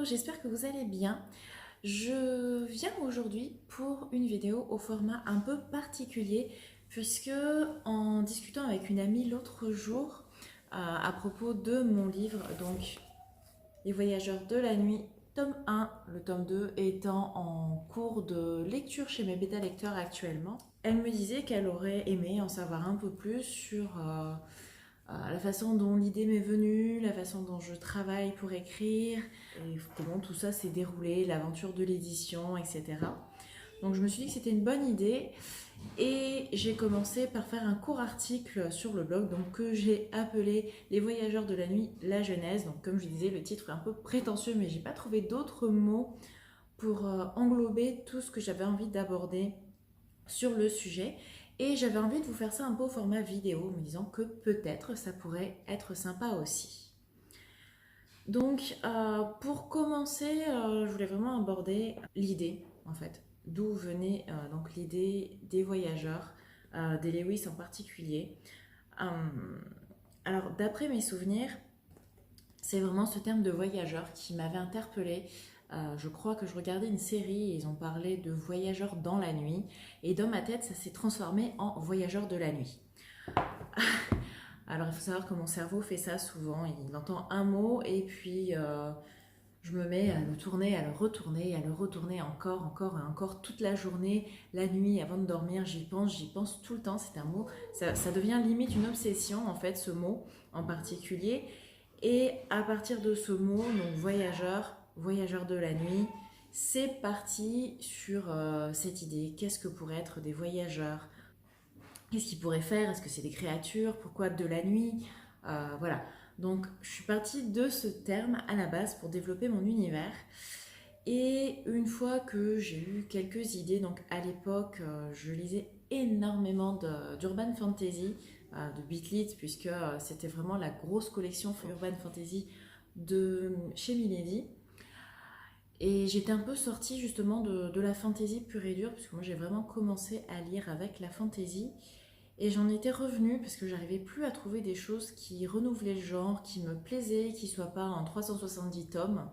Hello, j'espère que vous allez bien. Je viens aujourd'hui pour une vidéo au format un peu particulier puisque en discutant avec une amie l'autre jour à propos de mon livre, donc Les Voyageurs de la Nuit, tome 1, le tome 2 étant en cours de lecture chez mes bêta-lecteurs actuellement, elle me disait qu'elle aurait aimé en savoir un peu plus sur la façon dont l'idée m'est venue, la façon dont je travaille pour écrire, et comment tout ça s'est déroulé, l'aventure de l'édition, etc. Donc je me suis dit que c'était une bonne idée et j'ai commencé par faire un court article sur le blog donc, que j'ai appelé Les Voyageurs de la Nuit, la Genèse. Donc comme je disais, le titre est un peu prétentieux mais j'ai pas trouvé d'autres mots pour englober tout ce que j'avais envie d'aborder sur le sujet. Et j'avais envie de vous faire ça un peu au format vidéo, me disant que peut-être ça pourrait être sympa aussi. Donc, pour commencer, je voulais vraiment aborder l'idée, en fait, d'où venait donc l'idée des voyageurs, des Lewis en particulier. Euh, alors, d'après mes souvenirs, c'est vraiment ce terme de voyageur qui m'avait interpellée. Je crois que je regardais une série et ils ont parlé de voyageurs dans la nuit. Et dans ma tête, ça s'est transformé en voyageurs de la nuit. Alors il faut savoir que mon cerveau fait ça souvent. Il entend un mot et puis je me mets à le tourner, à le retourner, à le retourner encore, encore et encore toute la journée, la nuit, avant de dormir. J'y pense tout le temps. C'est un mot, ça devient limite une obsession en fait, ce mot en particulier. Et à partir de ce mot, donc voyageur, voyageur de la nuit, c'est parti sur cette idée. Qu'est-ce que pourraient être des voyageurs? Qu'est-ce qu'ils pourraient faire? Est-ce que c'est des créatures? Pourquoi de la nuit? Voilà. Donc je suis partie de ce terme à la base pour développer mon univers. Et une fois que j'ai eu quelques idées, donc à l'époque, je lisais énormément d'urban fantasy, de Beatlit, puisque c'était vraiment la grosse collection urban fantasy de chez Milady. Et j'étais un peu sortie justement de la fantasy pure et dure, puisque moi j'ai vraiment commencé à lire avec la fantasy. Et j'en étais revenue parce que j'arrivais plus à trouver des choses qui renouvelaient le genre, qui me plaisaient, qui soient pas en 370 tomes.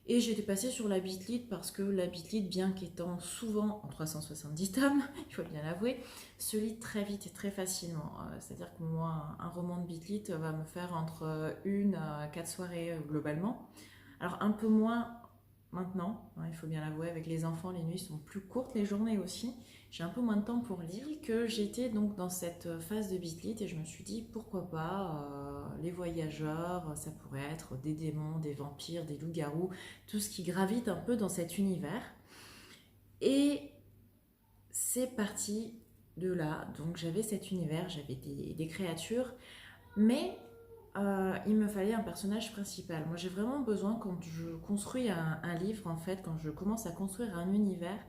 Et j'étais passée sur la Beatlit parce que la Beatlit, bien qu'étant souvent en 370 tomes, il faut bien l'avouer, se lit très vite et très facilement. C'est-à-dire que moi, un roman de Beatlit va me faire entre une à quatre soirées globalement. Alors un peu moins maintenant, hein, il faut bien l'avouer, avec les enfants, les nuits sont plus courtes, les journées aussi. J'ai un peu moins de temps pour lire, que j'étais donc dans cette phase de Beatlit et je me suis dit pourquoi pas les voyageurs, ça pourrait être des démons, des vampires, des loups-garous, tout ce qui gravite un peu dans cet univers. Et c'est parti de là, donc j'avais cet univers, j'avais des créatures, mais il me fallait un personnage principal. Moi, j'ai vraiment besoin, quand je construis un livre, en fait, quand je commence à construire un univers,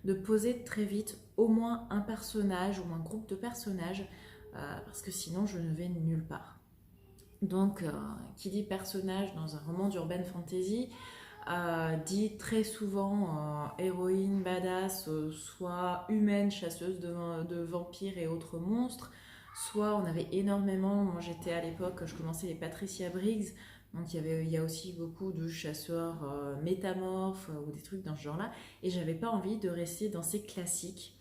de poser très vite au moins un personnage ou un groupe de personnages, parce que sinon, je ne vais nulle part. Donc, qui dit personnage dans un roman d'urban fantasy, dit très souvent héroïne badass, soit humaine, chasseuse de vampires et autres monstres, soit on avait énormément, moi j'étais à l'époque, je commençais les Patricia Briggs, donc il y a aussi beaucoup de chasseurs métamorphes ou des trucs dans ce genre-là, et j'avais pas envie de rester dans ces classiques.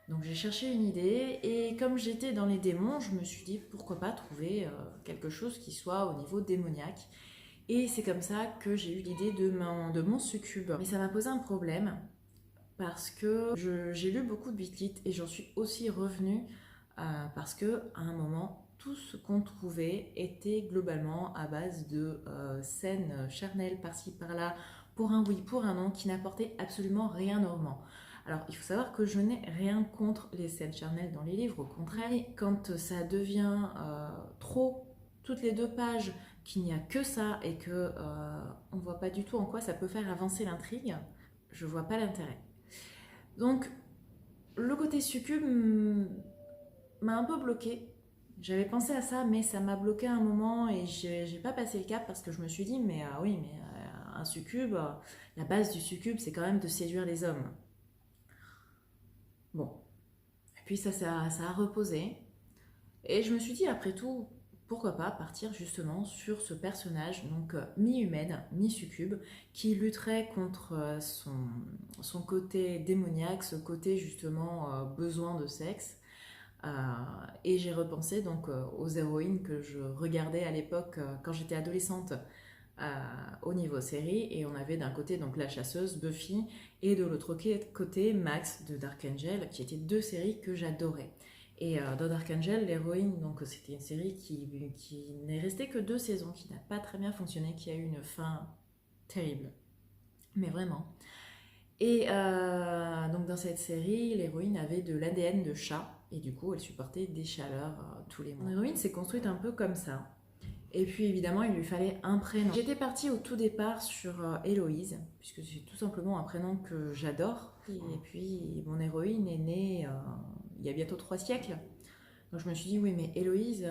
Donc j'ai cherché une idée, et comme j'étais dans les démons, je me suis dit pourquoi pas trouver quelque chose qui soit au niveau démoniaque. Et c'est comme ça que j'ai eu l'idée de mon succube. Mais ça m'a posé un problème parce que j'ai lu beaucoup de Beatlit et j'en suis aussi revenue parce que à un moment, tout ce qu'on trouvait était globalement à base de scènes charnelles par-ci par-là, pour un oui, pour un non, qui n'apportaient absolument rien au roman. Alors, il faut savoir que je n'ai rien contre les scènes charnelles dans les livres, au contraire, quand ça devient trop, toutes les deux pages, qu'il n'y a que ça et que on ne voit pas du tout en quoi ça peut faire avancer l'intrigue, je vois pas l'intérêt. Donc, le côté succube m'a un peu bloqué. J'avais pensé à ça, mais ça m'a bloqué un moment et j'ai pas passé le cap parce que je me suis dit, mais oui, mais un succube, la base du succube, c'est quand même de séduire les hommes. Bon, et puis ça a reposé. Et je me suis dit, après tout, pourquoi pas partir justement sur ce personnage, donc mi-humaine, mi-succube, qui lutterait contre son côté démoniaque, ce côté justement besoin de sexe. Euh, et j'ai repensé donc aux héroïnes que je regardais à l'époque quand j'étais adolescente au niveau série, et on avait d'un côté donc la chasseuse Buffy et de l'autre côté Max de Dark Angel, qui étaient deux séries que j'adorais. Et dans Dark Angel, l'héroïne, donc c'était une série qui n'est restée que 2 saisons, qui n'a pas très bien fonctionné, qui a eu une fin terrible, mais vraiment. Et donc dans cette série, l'héroïne avait de l'ADN de chat, et du coup elle supportait des chaleurs tous les mois. L'héroïne s'est construite un peu comme ça. Et puis évidemment, il lui fallait un prénom. J'étais partie au tout départ sur Héloïse, puisque c'est tout simplement un prénom que j'adore. Et puis mon héroïne est née il y a bientôt 3 siècles. Donc je me suis dit, oui, mais Héloïse,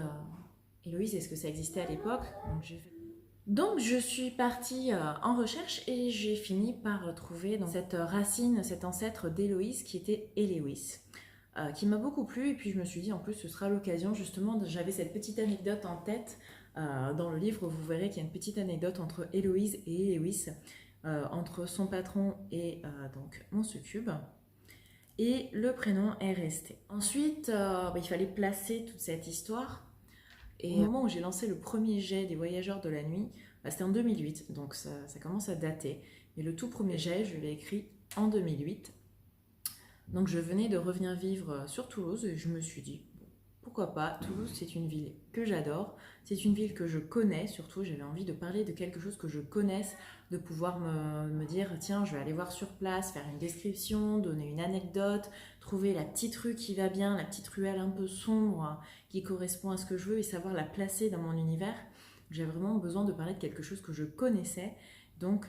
est-ce que ça existait à l'époque? Donc je suis partie en recherche et j'ai fini par trouver donc, cette racine, cet ancêtre d'Héloïse qui était Héloïse. Qui m'a beaucoup plu, et puis je me suis dit en plus ce sera l'occasion justement, j'avais cette petite anecdote en tête. Dans le livre, vous verrez qu'il y a une petite anecdote entre Héloïse et Héloïse, entre son patron et donc mon succube. Et le prénom est resté. Ensuite, il fallait placer toute cette histoire. Et au moment où j'ai lancé le premier jet des Voyageurs de la Nuit, c'était en 2008, donc ça commence à dater. Mais le tout premier jet, je l'ai écrit en 2008. Donc je venais de revenir vivre sur Toulouse et je me suis dit, pourquoi pas, Toulouse c'est une ville que j'adore, c'est une ville que je connais, surtout j'avais envie de parler de quelque chose que je connaisse, de pouvoir me dire tiens je vais aller voir sur place, faire une description, donner une anecdote, trouver la petite rue qui va bien, la petite ruelle un peu sombre qui correspond à ce que je veux et savoir la placer dans mon univers. J'ai vraiment besoin de parler de quelque chose que je connaissais, donc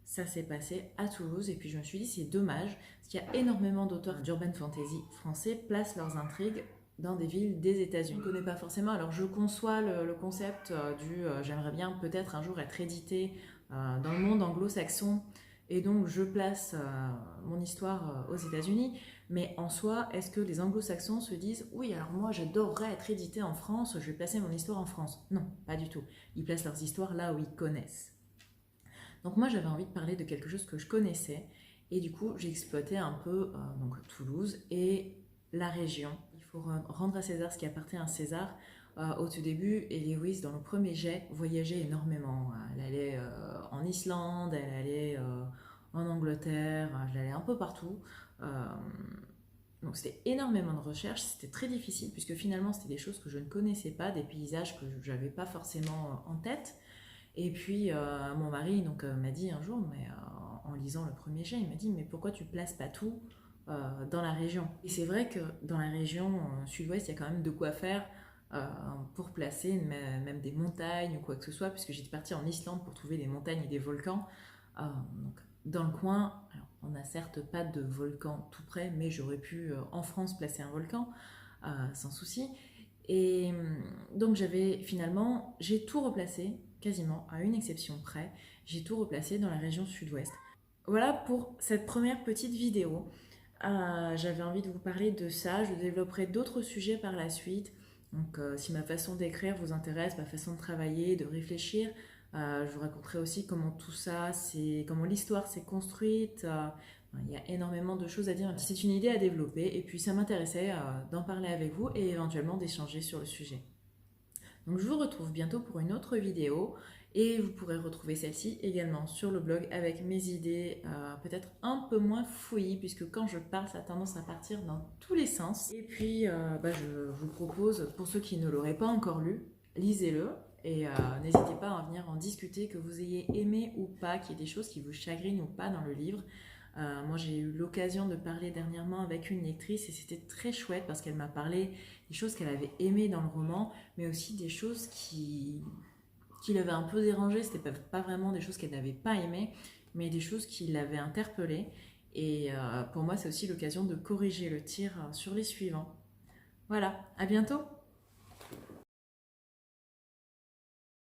ça s'est passé à Toulouse, et puis je me suis dit c'est dommage, parce qu'il y a énormément d'auteurs d'urban fantasy français placent leurs intrigues dans des villes des États-Unis. Je ne connais pas forcément, alors je conçois le concept j'aimerais bien peut-être un jour être édité dans le monde anglo-saxon, et donc je place mon histoire aux États-Unis, mais en soi, est-ce que les anglo-saxons se disent oui, alors moi j'adorerais être édité en France, je vais placer mon histoire en France? Non, pas du tout. Ils placent leurs histoires là où ils connaissent. Donc moi j'avais envie de parler de quelque chose que je connaissais, et du coup j'ai exploité un peu donc Toulouse et la région. Il faut rendre à César ce qui appartient à César. Au tout début, Héloïse dans le premier jet voyageait énormément. Elle allait en Islande, elle allait en Angleterre, elle allait un peu partout. Donc c'était énormément de recherches, c'était très difficile puisque finalement c'était des choses que je ne connaissais pas, des paysages que je n'avais pas forcément en tête. Et puis mon mari m'a dit un jour, mais en lisant le premier jet, il m'a dit mais pourquoi tu places pas tout dans la région? Et c'est vrai que dans la région sud-ouest, il y a quand même de quoi faire pour placer même des montagnes ou quoi que ce soit, puisque j'étais partie en Islande pour trouver des montagnes et des volcans. Donc, dans le coin, alors, on n'a certes pas de volcan tout près, mais j'aurais pu en France placer un volcan sans souci. Et donc j'ai tout replacé, quasiment à une exception près, j'ai tout replacé dans la région sud-ouest. Voilà pour cette première petite vidéo. J'avais envie de vous parler de ça, je développerai d'autres sujets par la suite. Donc si ma façon d'écrire vous intéresse, ma façon de travailler, de réfléchir, je vous raconterai aussi comment tout ça, comment l'histoire s'est construite. Il y a énormément de choses à dire. C'est une idée à développer et puis ça m'intéressait d'en parler avec vous et éventuellement d'échanger sur le sujet. Donc je vous retrouve bientôt pour une autre vidéo et vous pourrez retrouver celle-ci également sur le blog avec mes idées peut-être un peu moins fouillis, puisque quand je parle ça a tendance à partir dans tous les sens. Et puis je vous propose, pour ceux qui ne l'auraient pas encore lu, lisez-le. Et n'hésitez pas à venir en discuter, que vous ayez aimé ou pas, qu'il y ait des choses qui vous chagrinent ou pas dans le livre. Moi j'ai eu l'occasion de parler dernièrement avec une lectrice et c'était très chouette parce qu'elle m'a parlé des choses qu'elle avait aimées dans le roman, mais aussi des choses qui l'avaient un peu dérangée. C'était pas vraiment des choses qu'elle n'avait pas aimées, mais des choses qui l'avaient interpellée. Et pour moi c'est aussi l'occasion de corriger le tir sur les suivants. Voilà, à bientôt!